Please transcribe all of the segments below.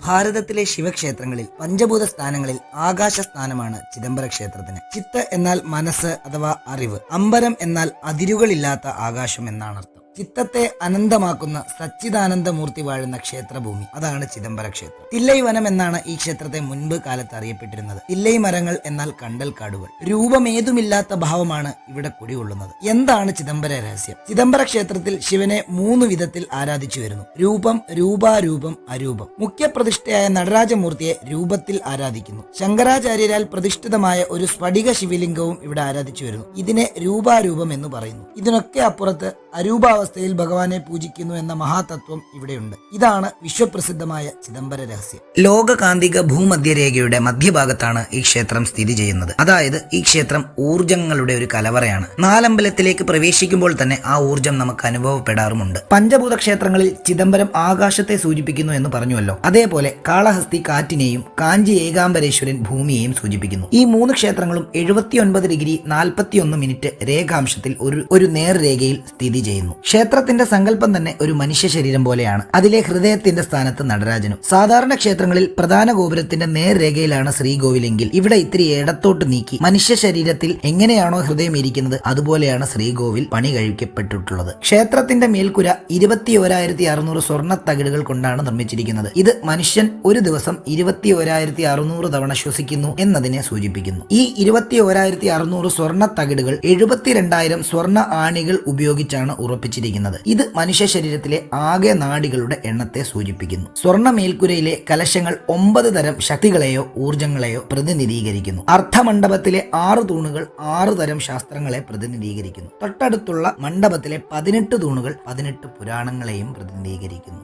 ഭാരതത്തിലെ ശിവക്ഷേത്രങ്ങളിൽ പഞ്ചഭൂത സ്ഥാനങ്ങളിൽ ആകാശ സ്ഥാനമാണ് ചിദംബര ക്ഷേത്രത്തിന്. ചിത്ത് എന്നാൽ മനസ്സ് അഥവാ അറിവ്, അമ്പരം എന്നാൽ അതിരുകളില്ലാത്ത ആകാശം എന്നാണ് അർത്ഥം. ചിത്തത്തെ അനന്തമാക്കുന്ന സച്ചിദാനന്ദമൂർത്തി വാഴുന്ന ക്ഷേത്രഭൂമി, അതാണ് ചിദംബര ക്ഷേത്രം. തില്ലൈ വനം എന്നാണ് ഈ ക്ഷേത്രത്തെ മുൻപ് കാലത്ത് അറിയപ്പെട്ടിരുന്നത്. തില്ലൈ മരങ്ങൾ എന്നാൽ കണ്ടൽ കാടുകൾ. രൂപമേതുമില്ലാത്ത ഭാവമാണ് ഇവിടെ കുടികൊള്ളുന്നത്. എന്താണ് ചിദംബര രഹസ്യം? ചിദംബര ക്ഷേത്രത്തിൽ ശിവനെ 3 വിധത്തിൽ ആരാധിച്ചു വരുന്നു: രൂപം, രൂപാരൂപം, അരൂപം. മുഖ്യപ്രതിഷ്ഠയായ നടരാജമൂർത്തിയെ രൂപത്തിൽ ആരാധിക്കുന്നു. ശങ്കരാചാര്യരാൽ പ്രതിഷ്ഠിതമായ ഒരു സ്ഫടിക ശിവലിംഗവും ഇവിടെ ആരാധിച്ചു വരുന്നു. ഇതിനെ രൂപാരൂപം എന്ന് പറയുന്നു. ഇതിനൊക്കെ അപ്പുറത്ത് അരൂപാവസ്ഥയിൽ ഭഗവാനെ പൂജിക്കുന്നു എന്ന മഹാതത്വം ഇവിടെയുണ്ട്. ഇതാണ് വിശ്വപ്രസിദ്ധമായ ചിദംബര രഹസ്യം. ലോകകാന്തിക ഭൂമധ്യരേഖയുടെ മധ്യഭാഗത്താണ് ഈ ക്ഷേത്രം സ്ഥിതി ചെയ്യുന്നത്. അതായത് ഈ ക്ഷേത്രം ഊർജങ്ങളുടെ ഒരു കലവറയാണ്. നാലമ്പലത്തിലേക്ക് പ്രവേശിക്കുമ്പോൾ തന്നെ ആ ഊർജം നമുക്ക് അനുഭവപ്പെടാറുമുണ്ട്. പഞ്ചഭൂത ക്ഷേത്രങ്ങളിൽ ചിദംബരം ആകാശത്തെ സൂചിപ്പിക്കുന്നു എന്ന് പറഞ്ഞുവല്ലോ. അതേപോലെ കാളഹസ്തി കാറ്റിനെയും കാഞ്ചി ഏകാംബരേശ്വരൻ ഭൂമിയെയും സൂചിപ്പിക്കുന്നു. ഈ 3 ക്ഷേത്രങ്ങളും 79 ഡിഗ്രി 41 മിനിറ്റ് രേഖാംശത്തിൽ ഒരു നേർരേഖയിൽ സ്ഥിതി ചെയ്യുന്നു. ക്ഷേത്രത്തിന്റെ സങ്കല്പം തന്നെ ഒരു മനുഷ്യ ശരീരം പോലെയാണ്. അതിലെ ഹൃദയത്തിന്റെ സ്ഥാനത്ത് നടരാജനും. സാധാരണ ക്ഷേത്രങ്ങളിൽ പ്രധാന ഗോപുരത്തിന്റെ നേർരേഖയിലാണ് ശ്രീകോവിലെങ്കിൽ ഇവിടെ ഇത്തിരി ഇടത്തോട്ട് നീക്കി മനുഷ്യ ശരീരത്തിൽ എങ്ങനെയാണോ ഹൃദയം ഇരിക്കുന്നത് അതുപോലെയാണ് ശ്രീകോവിൽ പണി കഴിക്കപ്പെട്ടിട്ടുള്ളത്. ക്ഷേത്രത്തിന്റെ മേൽക്കുര 21,600 സ്വർണ്ണ തകിടുകൾ കൊണ്ടാണ് നിർമ്മിച്ചിരിക്കുന്നത്. ഇത് മനുഷ്യൻ ഒരു ദിവസം 21,600 തവണ ശ്വസിക്കുന്നു എന്നതിനെ സൂചിപ്പിക്കുന്നു. ഈ 21,600 സ്വർണ്ണ തകിടുകൾ 72,000 സ്വർണ്ണ ആണികൾ ഉപയോഗിച്ചാണ് ഉറപ്പിച്ചിരിക്കുന്നത്. ഇത് മനുഷ്യ ശരീരത്തിലെ ആകെ നാഡികളുടെ എണ്ണത്തെ സൂചിപ്പിക്കുന്നു. സ്വർണ്ണ മേൽക്കുരയിലെ കലശങ്ങൾ 9 തരം ശക്തികളെയോ ഊർജങ്ങളെയോ പ്രതിനിധീകരിക്കുന്നു. അർദ്ധമണ്ഡപത്തിലെ 6 തൂണുകൾ 6 തരം ശാസ്ത്രങ്ങളെ പ്രതിനിധീകരിക്കുന്നു. തൊട്ടടുത്തുള്ള മണ്ഡപത്തിലെ 18 തൂണുകൾ 18 പുരാണങ്ങളെയും പ്രതിനിധീകരിക്കുന്നു.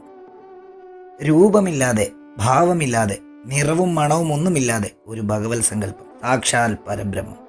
രൂപമില്ലാതെ, ഭാവമില്ലാതെ, നിറവും മണവും ഒന്നുമില്ലാതെ ഒരു ഭഗവത് സങ്കല്പം, സാക്ഷാൽ പരബ്രഹ്മം.